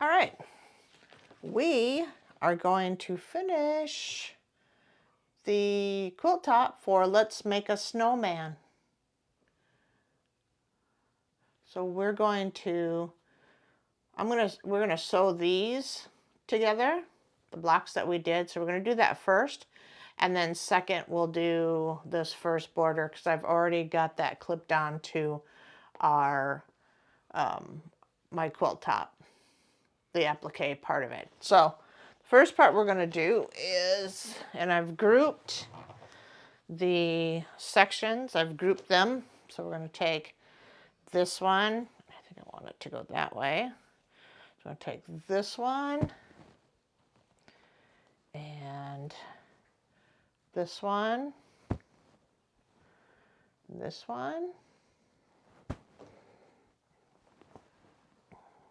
All right, we are going to finish the quilt top for Let's Make a Snowman. So we're going to, we're gonna sew these together, the blocks that we did. So we're gonna do that first, and then second we'll do this first border because I've already got that clipped on to our my quilt top, the applique part of it. So the first part we're gonna do is, and I've grouped the sections, I've grouped them. So we're gonna take this one, I think I want it to go that way. So I'm gonna take this one and this one, this one.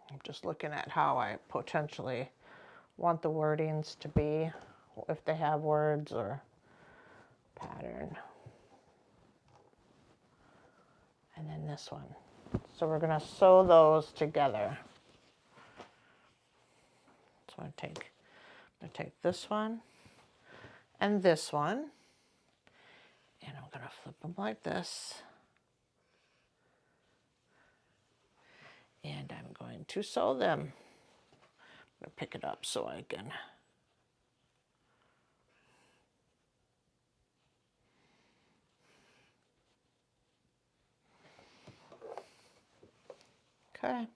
I'm just looking at how I potentially want the wordings to be, if they have words or pattern. And then this one. So we're gonna sew those together. So I'm gonna take this one and this one, and I'm gonna flip them like this. And I'm going to sew them. I'm gonna pick it up so I can. Okay.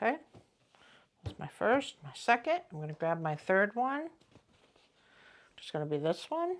Okay, that's my first. My second, I'm going to grab my third one. Just going to be this one.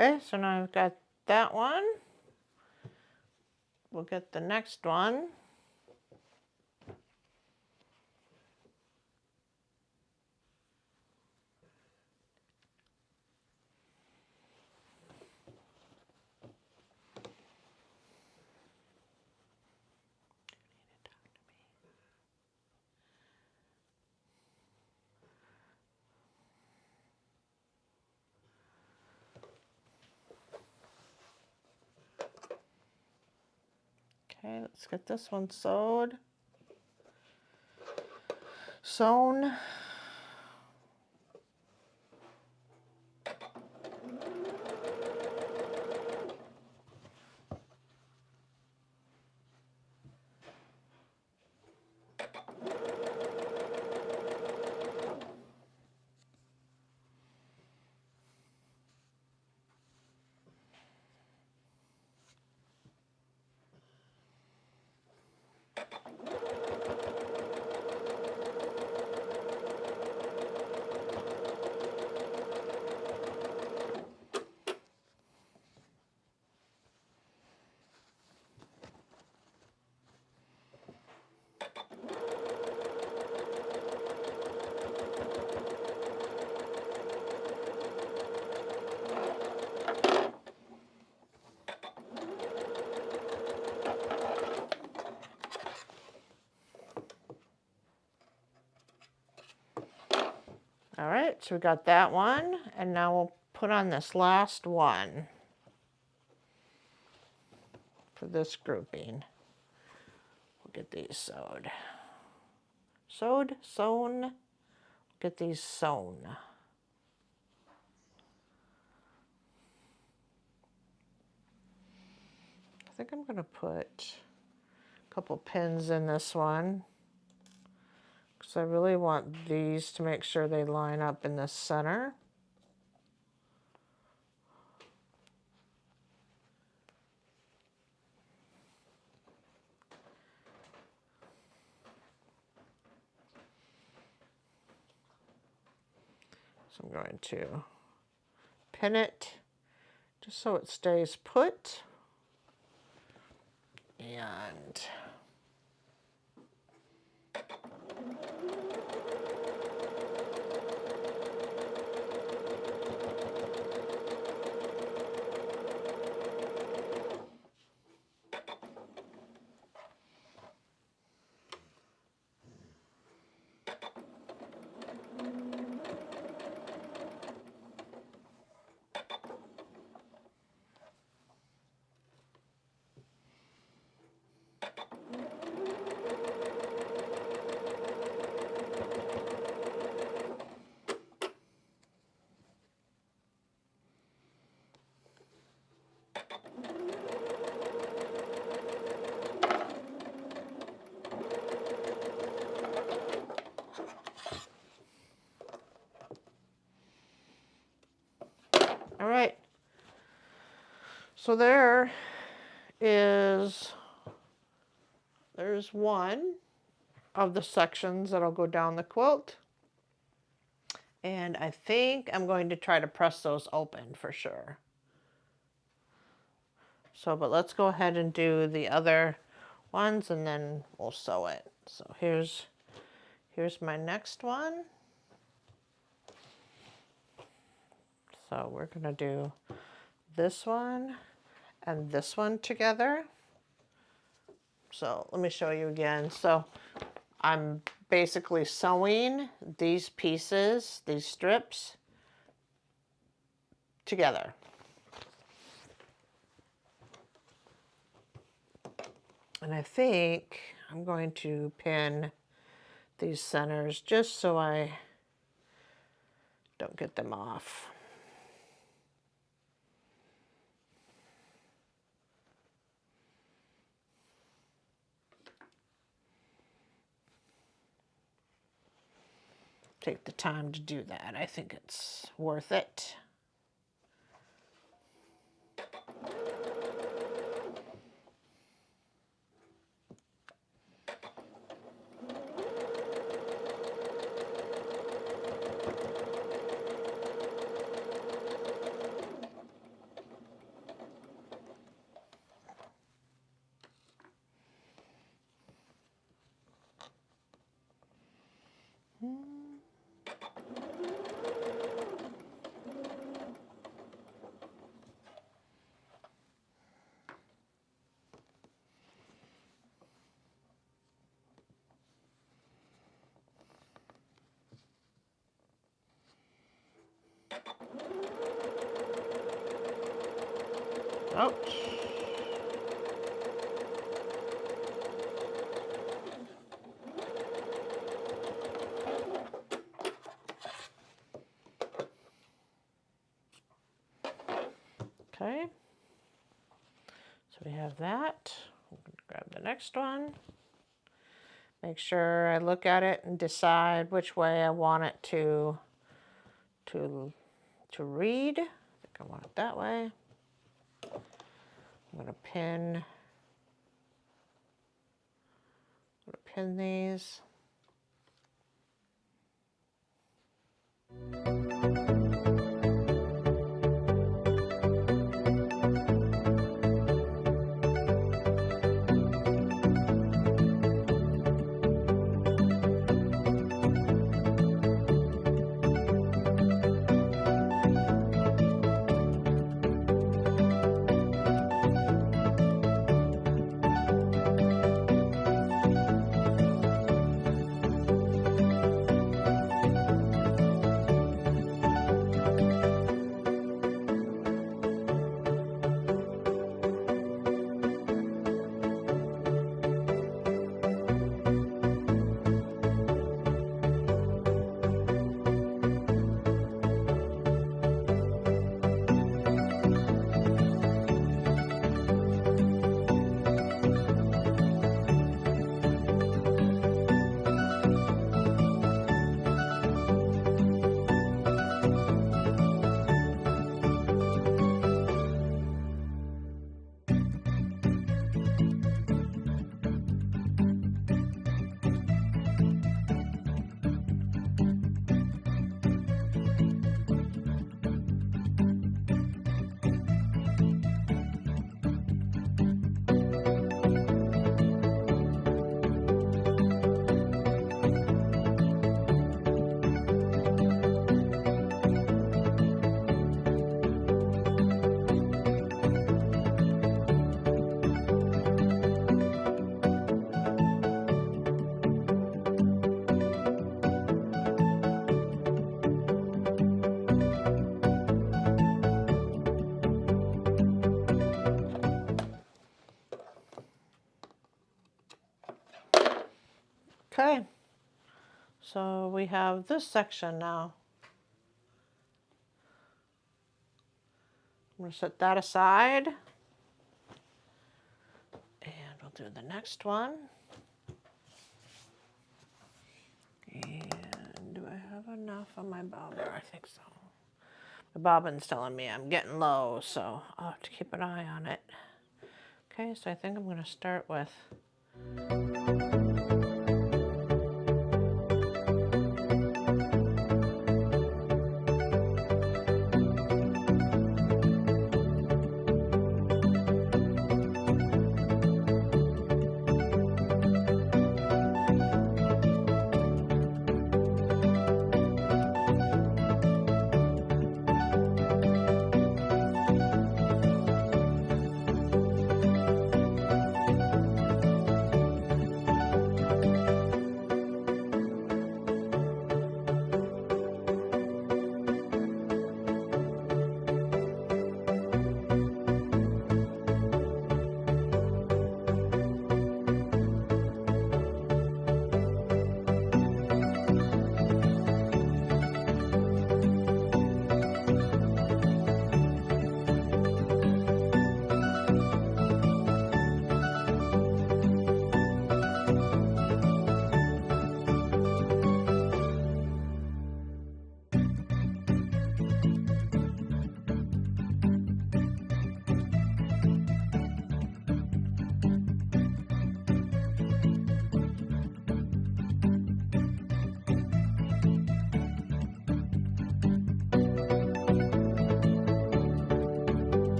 Okay, so now I've got that one. We'll get the next one. Okay, let's get this one sewed. Sewn. right, so we got that one, and now we'll put on this last one for this grouping. We'll get these sewed. Sewn. Get these sewn. I think I'm going to put a couple pins in this one because I really want these to make sure they line up in the center. So I'm going to pin it just so it stays put. And all right, so there's one of the sections that'll go down the quilt. And I think I'm going to try to press those open for sure. So, but let's go ahead and do the other ones and then we'll sew it. So here's my next one. So we're gonna do this one and this one together. So let me show you again. So I'm basically sewing these pieces, these strips, together. And I think I'm going to pin these centers just so I don't get them off. Take the time to do that. I think it's worth it. Ouch. Okay. So we have that. I'm going to grab the next one. Make sure I look at it and decide which way I want it to read. I think I want it that way. I'm going to pin these. Okay, so we have this section now. I'm going to set that aside. And we'll do the next one. And do I have enough on my bobber? I think so. The bobbin's telling me I'm getting low, so I'll have to keep an eye on it. Okay, so I think I'm going to start with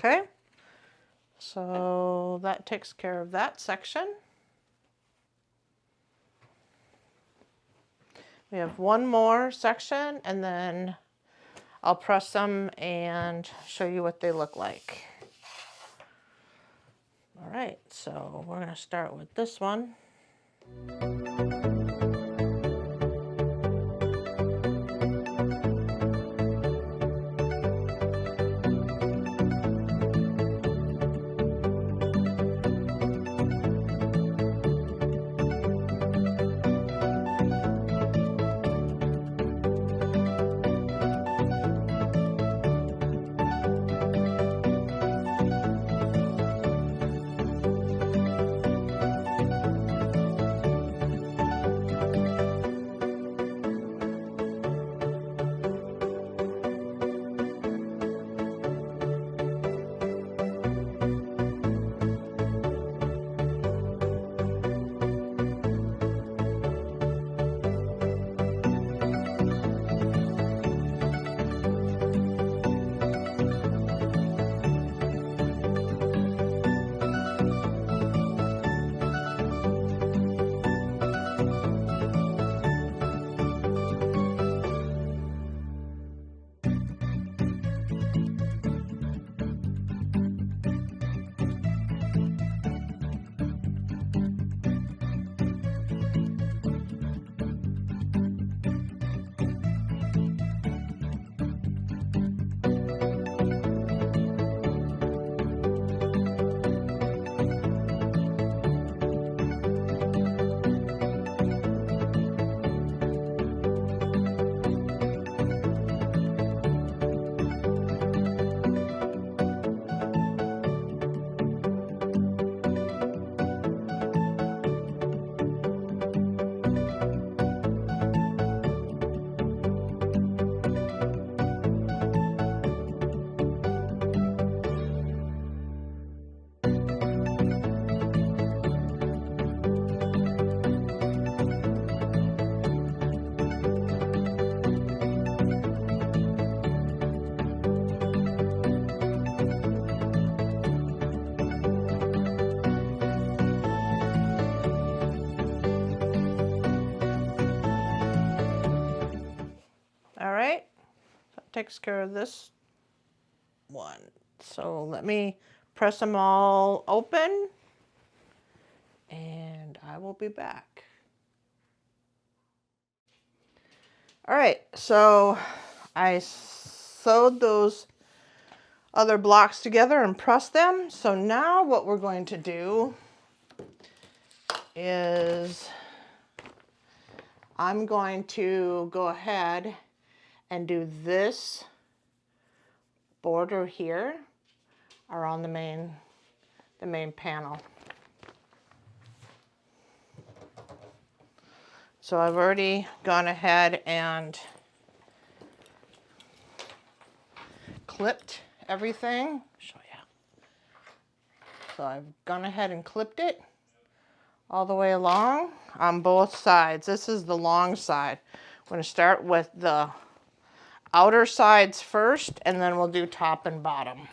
okay, so that takes care of that section. We have one more section and then I'll press them and show you what they look like. All right, so we're going to start with this one. takes care of this one. So let me press them all open and I will be back. All right, so I sewed those other blocks together and pressed them. So now what we're going to do is I'm going to go ahead and do this border here around the main panel. So I've already gone ahead and clipped everything. Show you. So I've gone ahead and clipped it all the way along on both sides. This is the long side. I'm going to start with the outer sides first, and then we'll do top and bottom.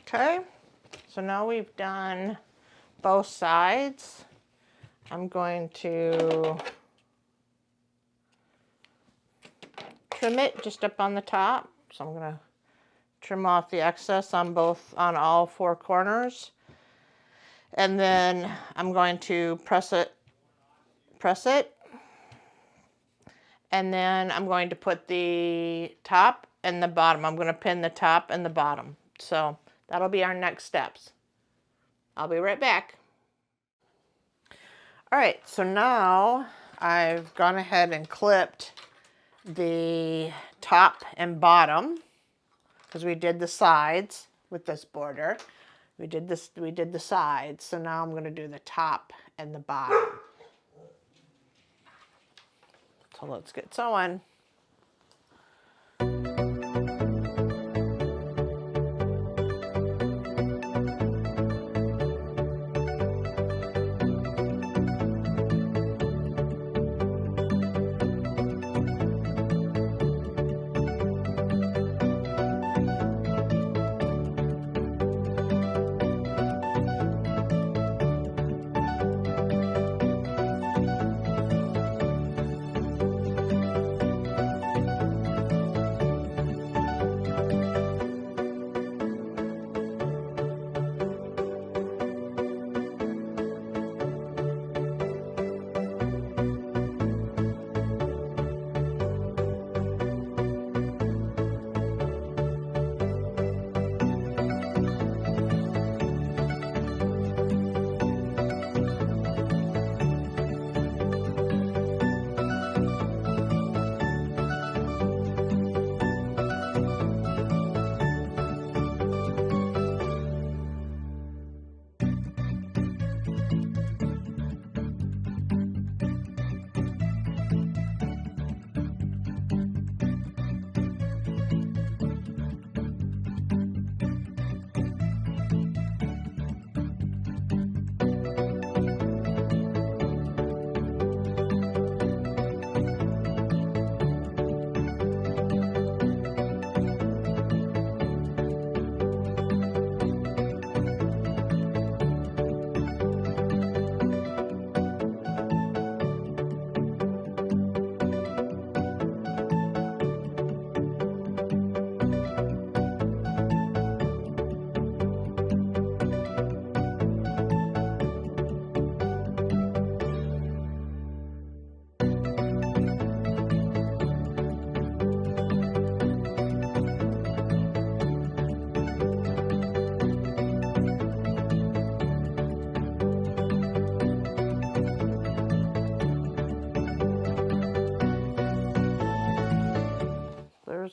Okay, so now we've done both sides. I'm going to trim it just up on the top. So I'm going to trim off the excess on all four corners. And then I'm going to press it. And then I'm going to put the top and the bottom. I'm going to pin the top and the bottom. So that'll be our next steps. I'll be right back. All right, so now I've gone ahead and clipped the top and bottom because we did the sides with this border. We did the sides, so now I'm going to do the top and the bottom. So let's get sewing.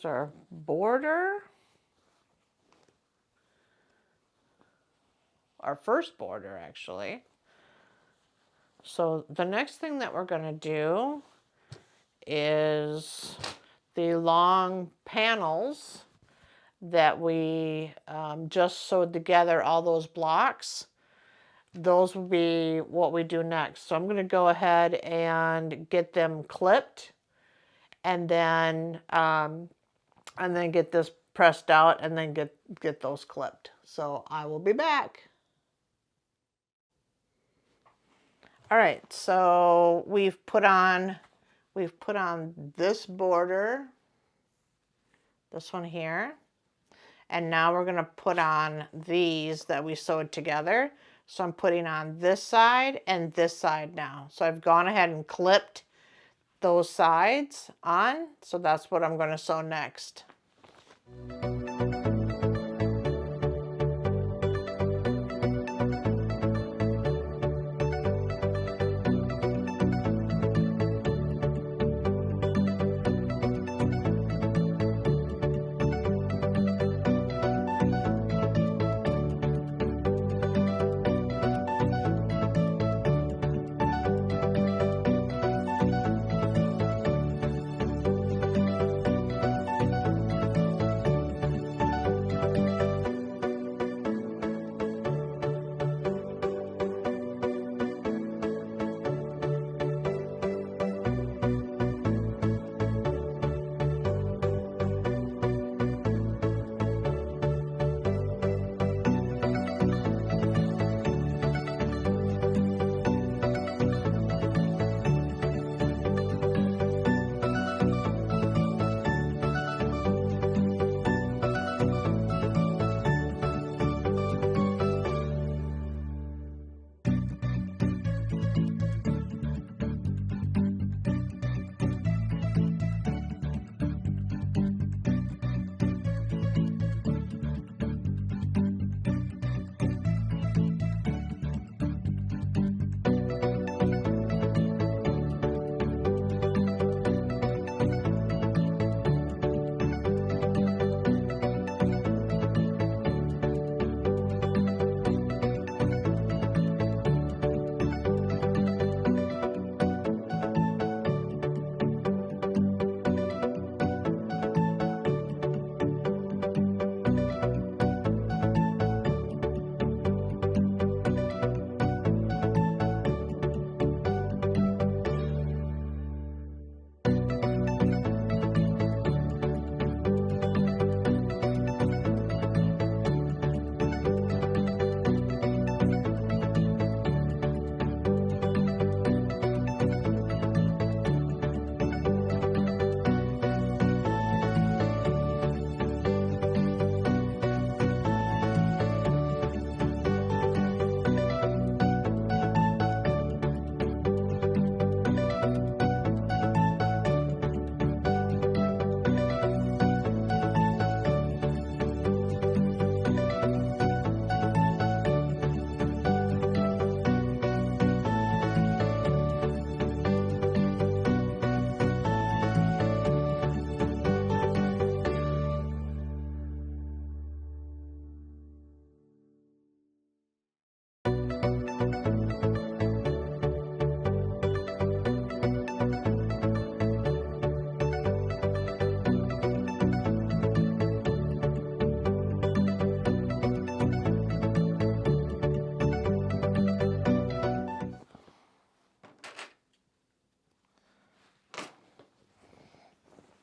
There's our border. Our first border, actually. So the next thing that we're going to do is the long panels that we just sewed together, all those blocks. Those will be what we do next. So I'm going to go ahead and get them clipped, and then get this pressed out, and then get those clipped. So I will be back. All right, so we've put on this border, this one here, and now we're going to put on these that we sewed together. So I'm putting on this side and this side now. So I've gone ahead and clipped those sides on, so that's what I'm going to sew next.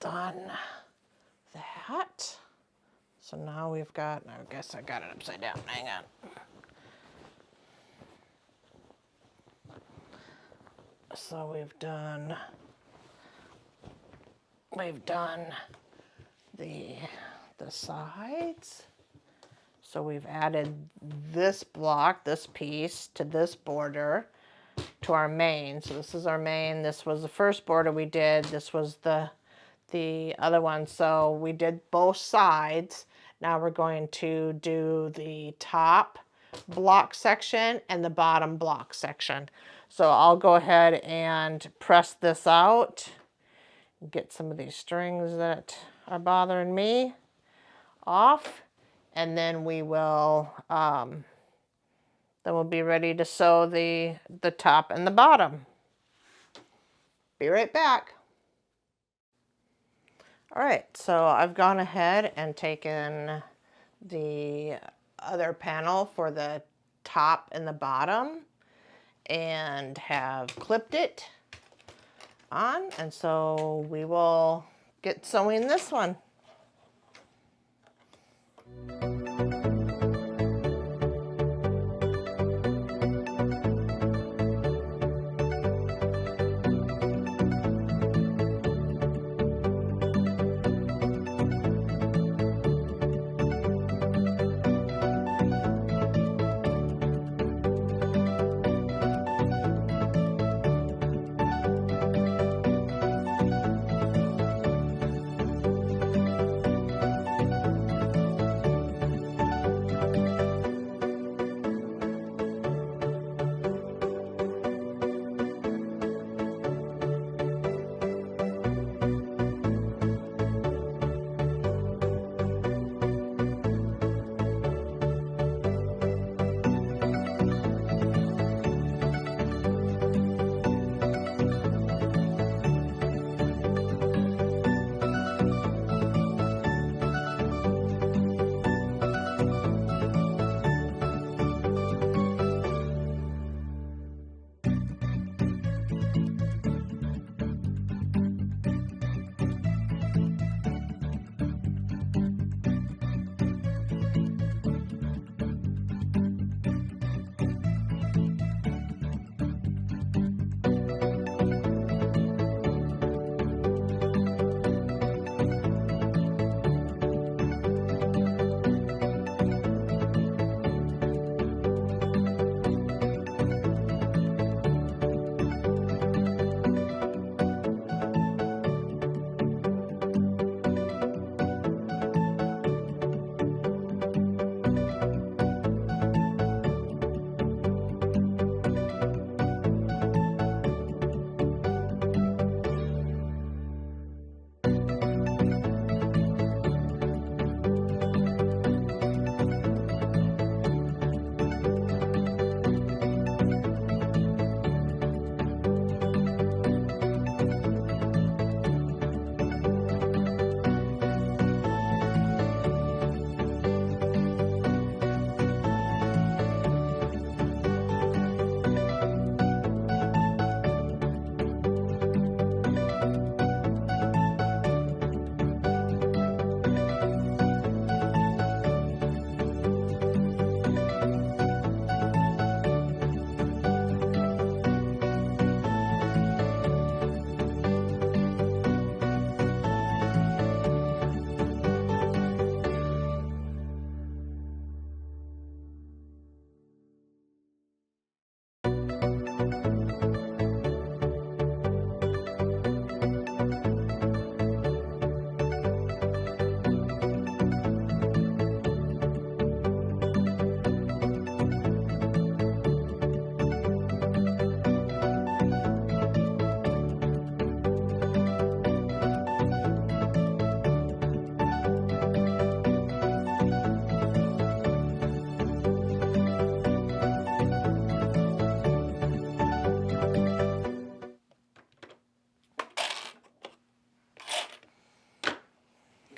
Done that. So now we've got, I guess I got it upside down, hang on. So we've done the sides. So we've added this block, this piece, to this border, to our main. So this is our main. This was the first border we did. This was the other one. So we did both sides. Now we're going to do the top block section and the bottom block section. So I'll go ahead and press this out, get some of these strings that are bothering me off, and then we will then we'll be ready to sew the top and the bottom. Be right back. All right, so I've gone ahead and taken the other panel for the top and the bottom and have clipped it on, and so we will get sewing this one.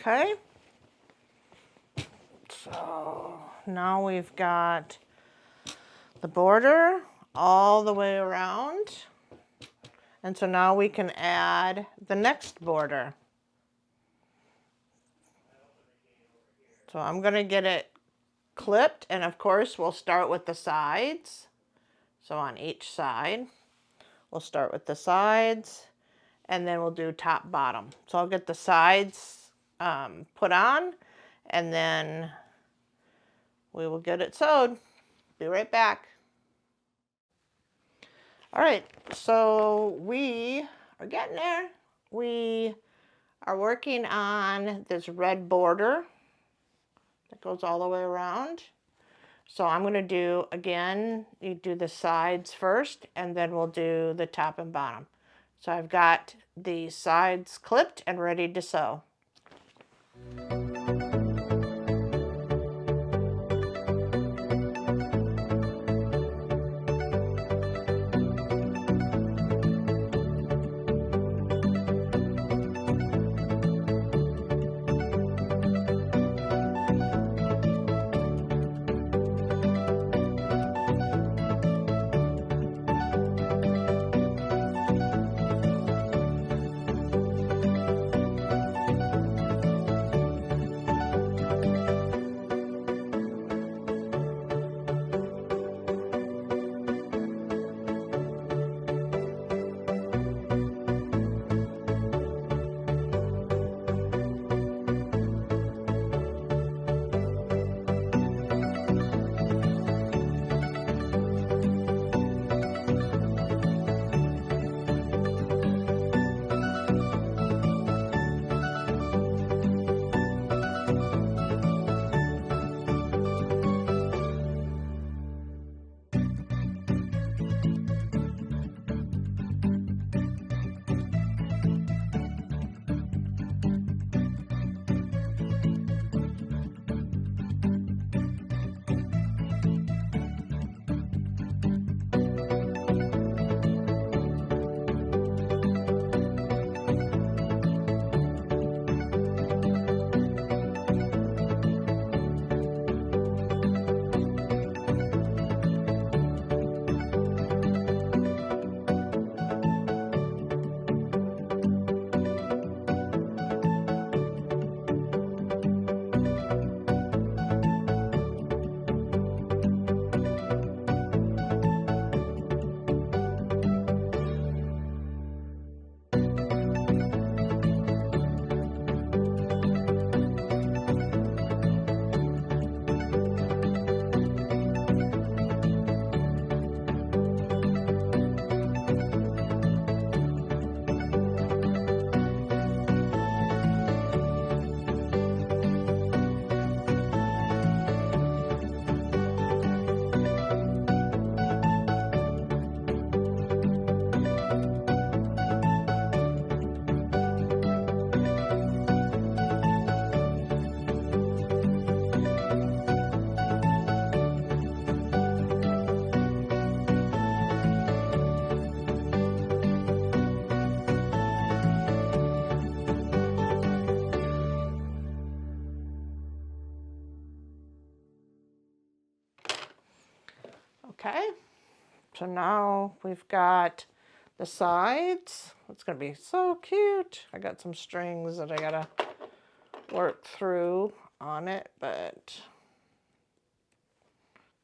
Okay, so now we've got the border all the way around, and so now we can add the next border. So I'm going to get it clipped, and of course we'll start with the sides. So on each side, we'll start with the sides, and then we'll do top bottom. So I'll get the sides put on, and then we will get it sewed. Be right back. All right, so we are getting there. We are working on this red border that goes all the way around. So I'm going to do, again, you do the sides first, and then we'll do the top and bottom. So I've got the sides clipped and ready to sew. Okay, so now we've got the sides. It's gonna be so cute. I got some strings that I gotta work through on it, but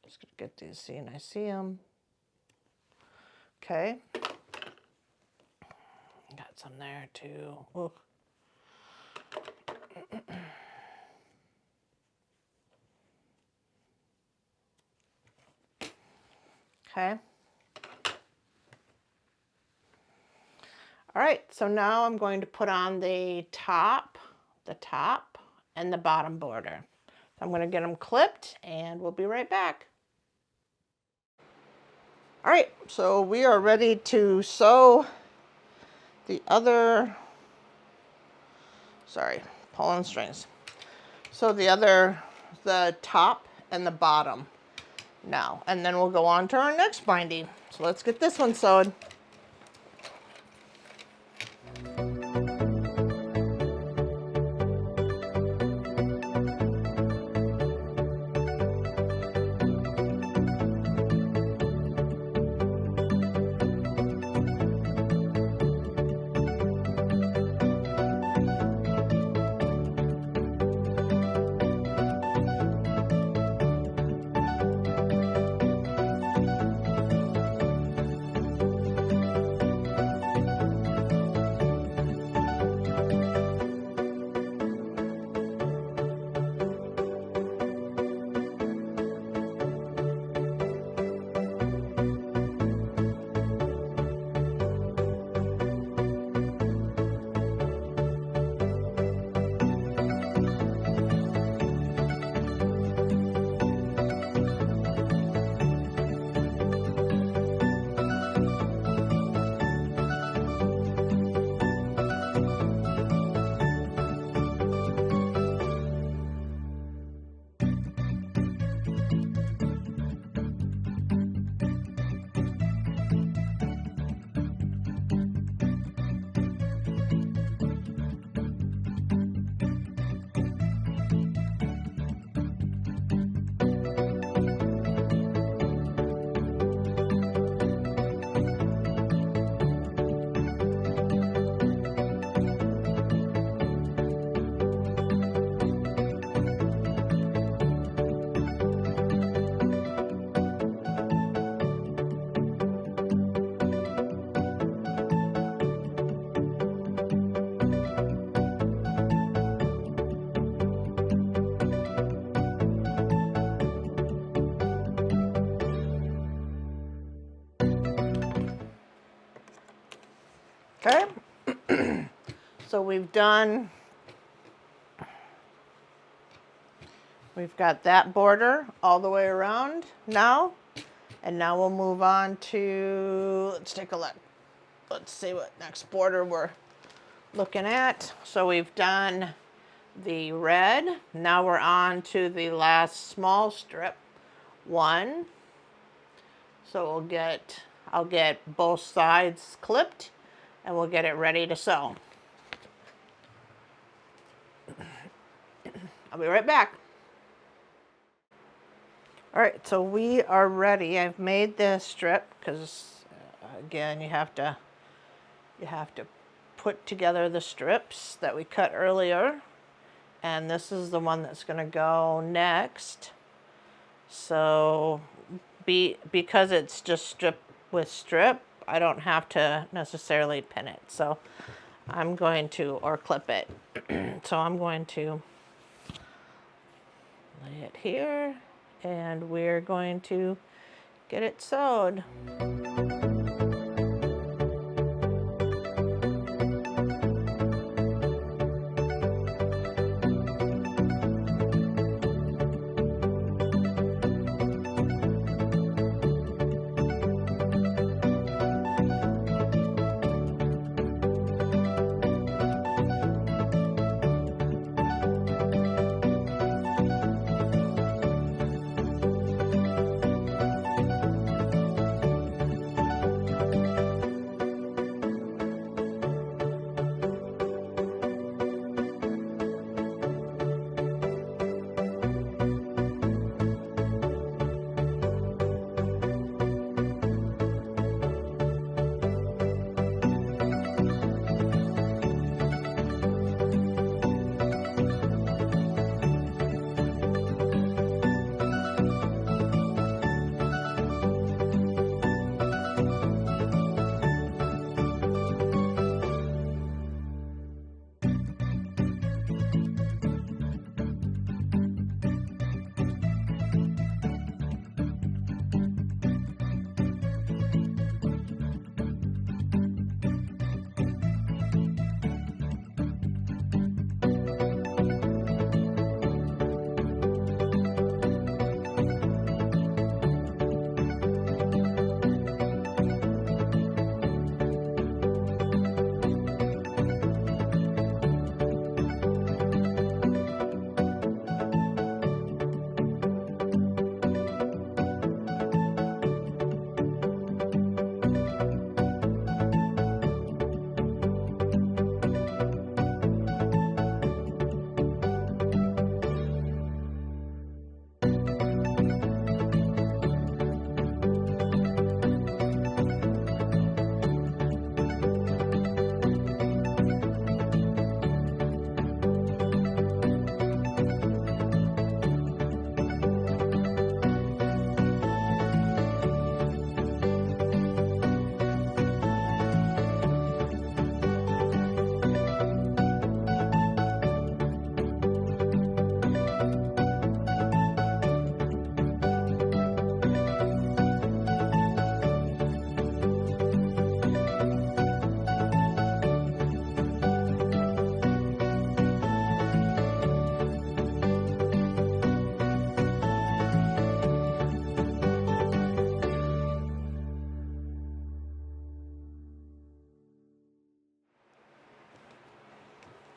just gonna get these, see, and I see them. Okay, got some there too. Ooh. Okay. All right, so now I'm going to put on the top, and the bottom border. I'm going to get them clipped and we'll be right back. All right, so we are ready to sew the other, pulling strings. So the top and the bottom now, and then we'll go on to our next binding. So let's get this one sewed. Okay, so we've got that border all the way around now, and now we'll move on to, let's take a look. Let's see what next border we're looking at. So we've done the red. Now we're on to the last small strip, 1. So I'll get both sides clipped and we'll get it ready to sew. I'll be right back. All right, so we are ready. I've made the strip because again, you have to put together the strips that we cut earlier. And this is the one that's going to go next. So because it's just strip with strip, I don't have to necessarily pin it. So I'm going to, or clip it. So I'm going to lay it here and we're going to get it sewed.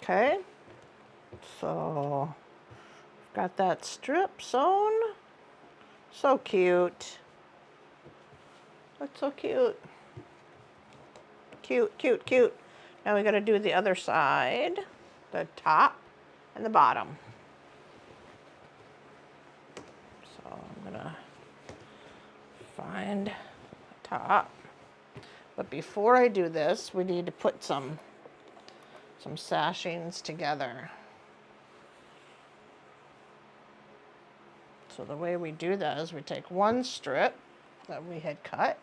Okay, so got that strip sewn. So cute. That's so cute. Cute, cute, cute. Now we got to do the other side, the top and the bottom. So I'm gonna find the top. But before I do this, we need to put some sashings together. So the way we do that is we take one strip that we had cut,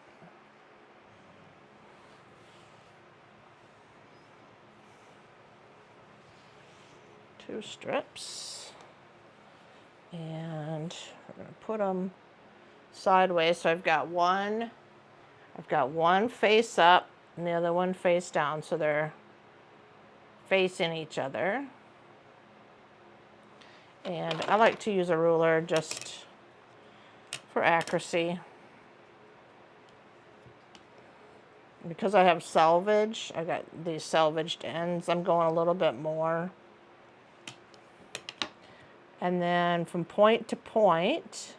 two strips, and we're going to put them sideways. So I've got one face up and the other one face down, so they're facing each other. And I like to use a ruler just for accuracy. Because I have selvage, I got these salvaged ends, I'm going a little bit more. And then from point to point,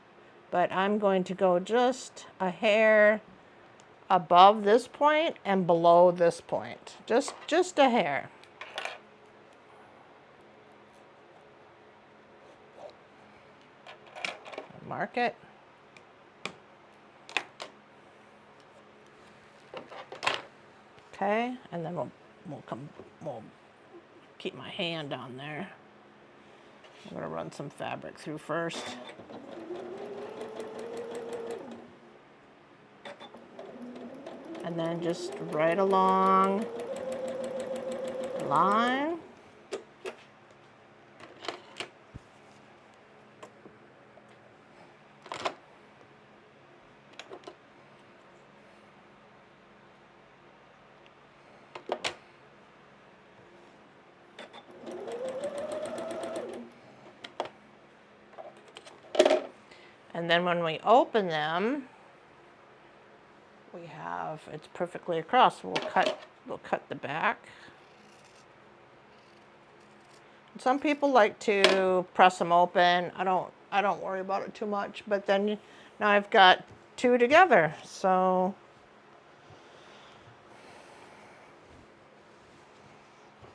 but I'm going to go just a hair above this point and below this point. Just a hair. Mark it. Okay, and then we'll keep my hand on there. I'm gonna run some fabric through first. And then just right along the line. And then when we open them, we have, it's perfectly across. We'll cut the back. Some people like to press them open. I don't worry about it too much, but then now I've got two together. So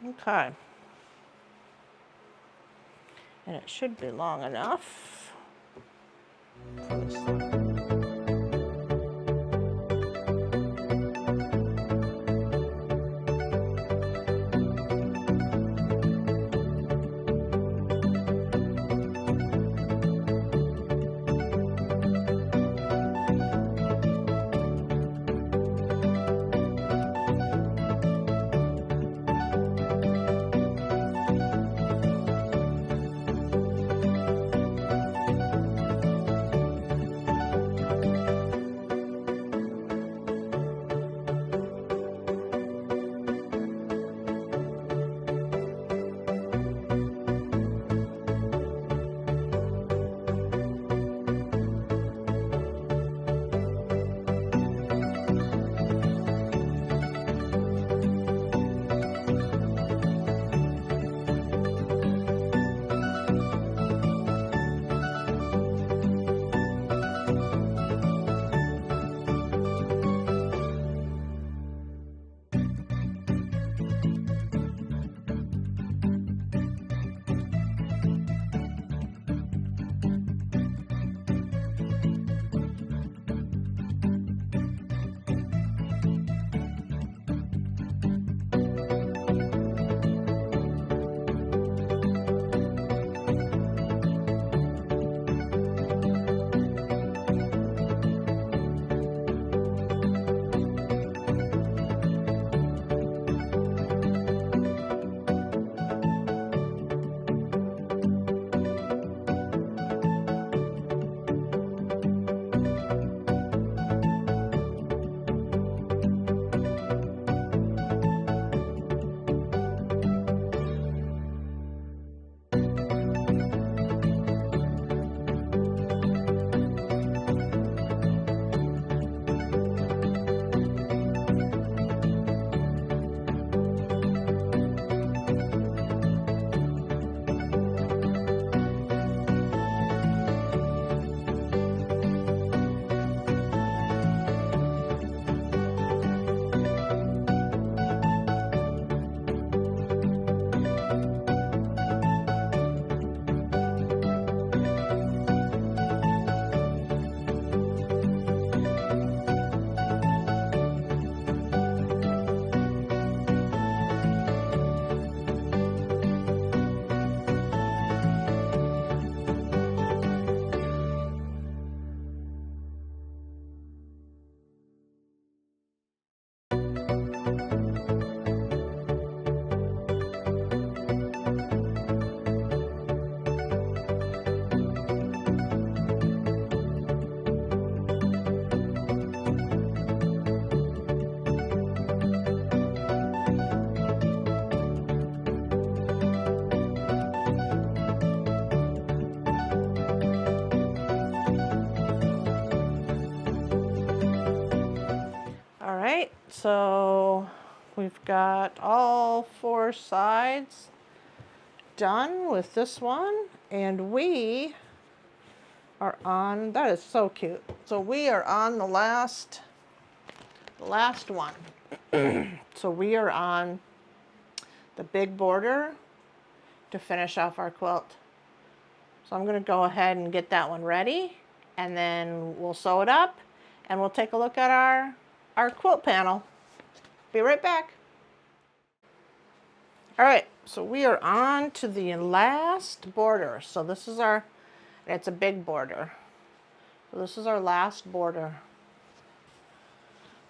okay. And it should be long enough. so we've got all 4 sides done with this one, and we are on, that is so cute. So we are on the last one. So we are on the big border to finish off our quilt. So I'm going to go ahead and get that one ready, and then we'll sew it up and we'll take a look at our quilt panel. Be right back. All right, so we are on to the last border. So this is it's a big border. So this is our last border.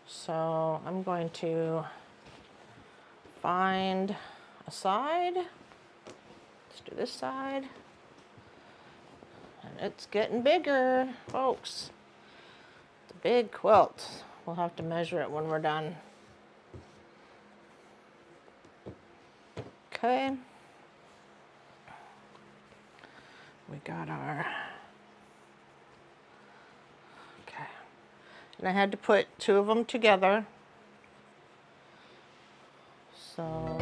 So I'm going to find a side. Let's do this side. And it's getting bigger, folks. It's a big quilt. We'll have to measure it when we're done. Okay. We got our, okay. And I had to put 2 of them together. So.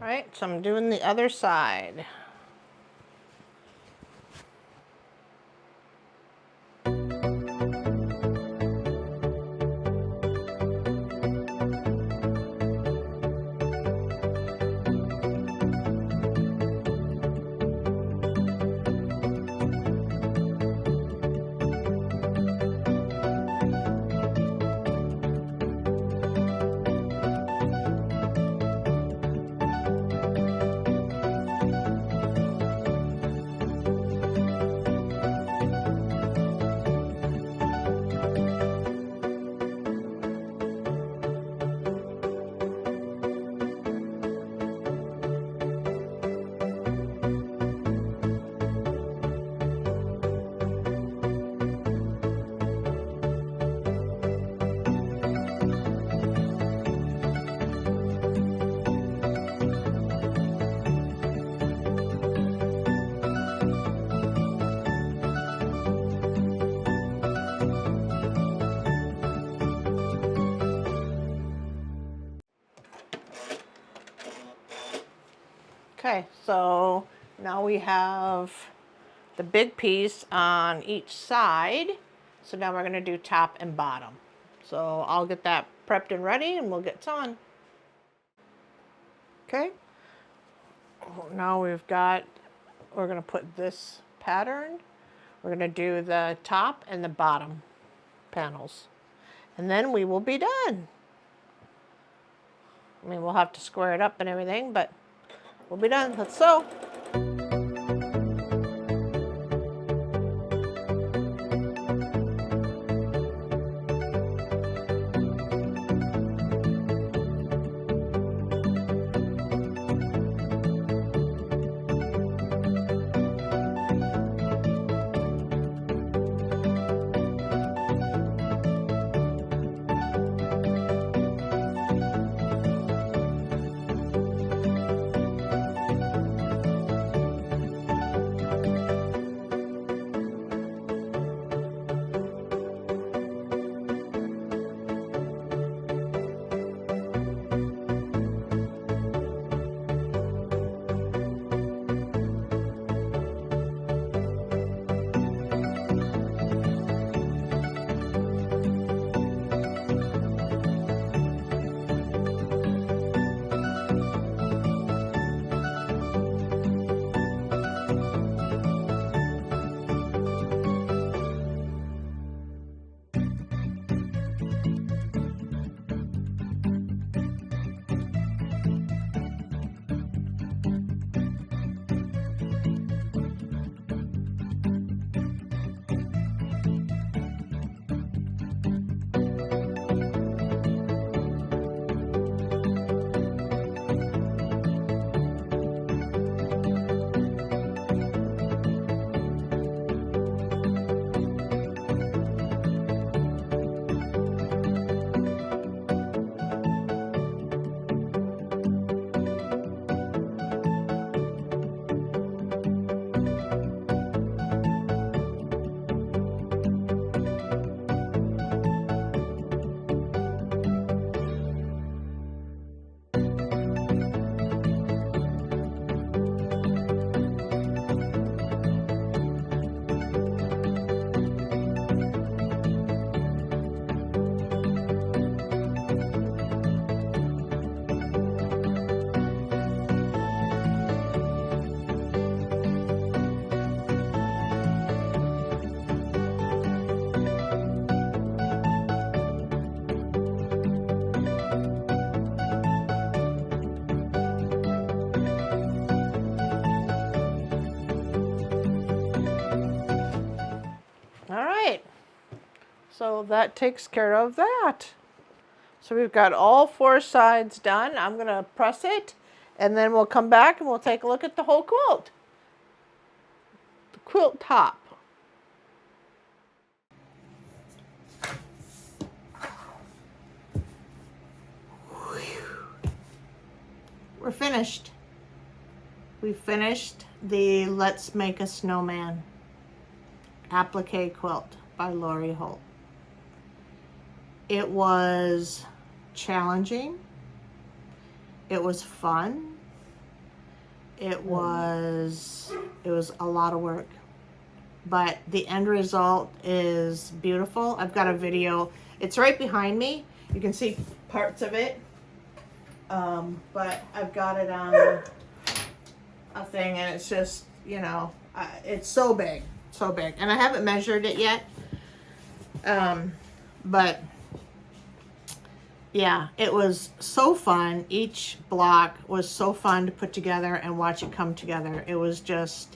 Right, so I'm doing the other side. Okay, so now we have the big piece on each side. So now we're going to do top and bottom. So I'll get that prepped and ready and we'll get on. Okay, now we're going to put this pattern We're going to do the top and the bottom panels. And then we will be done. I mean, we'll have to square it up and everything, but we'll be done. Let's sew. All right, so that takes care of that. So we've got all 4 sides done. I'm gonna press it, and then we'll come back and we'll take a look at the whole quilt. The quilt top. We're finished. We finished the Let's Make a Snowman applique quilt by Holt. It was challenging. It was fun. It was a lot of work, but the end result is beautiful. I've got a video. It's right behind me. You can see parts of it, but I've got it on a thing, and it's just, you know, it's so big. So big, and I haven't measured it yet, but yeah, it was so fun. Each block was so fun to put together and watch it come together. It was just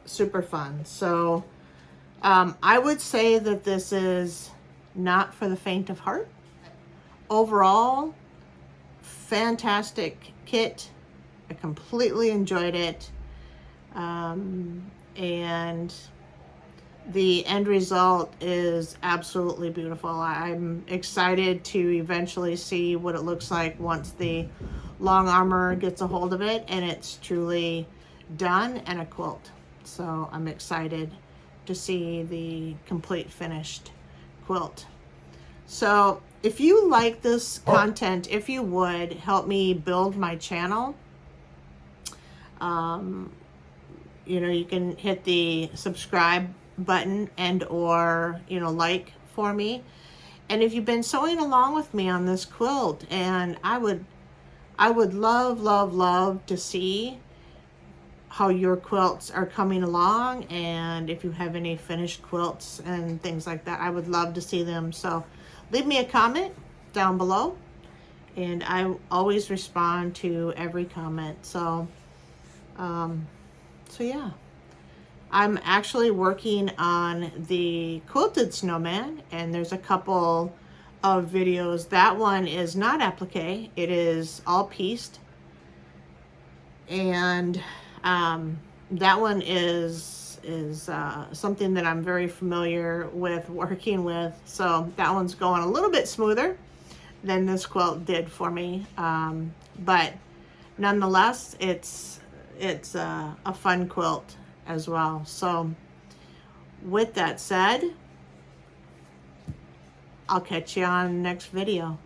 super fun. So I would say that this is not for the faint of heart. Overall, fantastic kit. I completely enjoyed it. And the end result is absolutely beautiful. I'm excited to eventually see what it looks like once the long armor gets a hold of it and it's truly done and a quilt. So I'm excited to see the complete finished quilt. So if you like this content, if you would help me build my channel, you know, you can hit the subscribe button and or, you know, like for me. And if you've been sewing along with me on this quilt, and I would love to see how your quilts are coming along, and if you have any finished quilts and things like that. I would love to see them. So leave me a comment down below, and I always respond to every comment. So yeah, I'm actually working on the quilted snowman, and there's a couple of videos. That one is not applique, it is all pieced, and that one is something that I'm very familiar with working with. So that one's going a little bit smoother than this quilt did for me, but nonetheless, it's a fun quilt as well. So with that said, I'll catch you on the next video.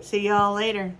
See y'all later.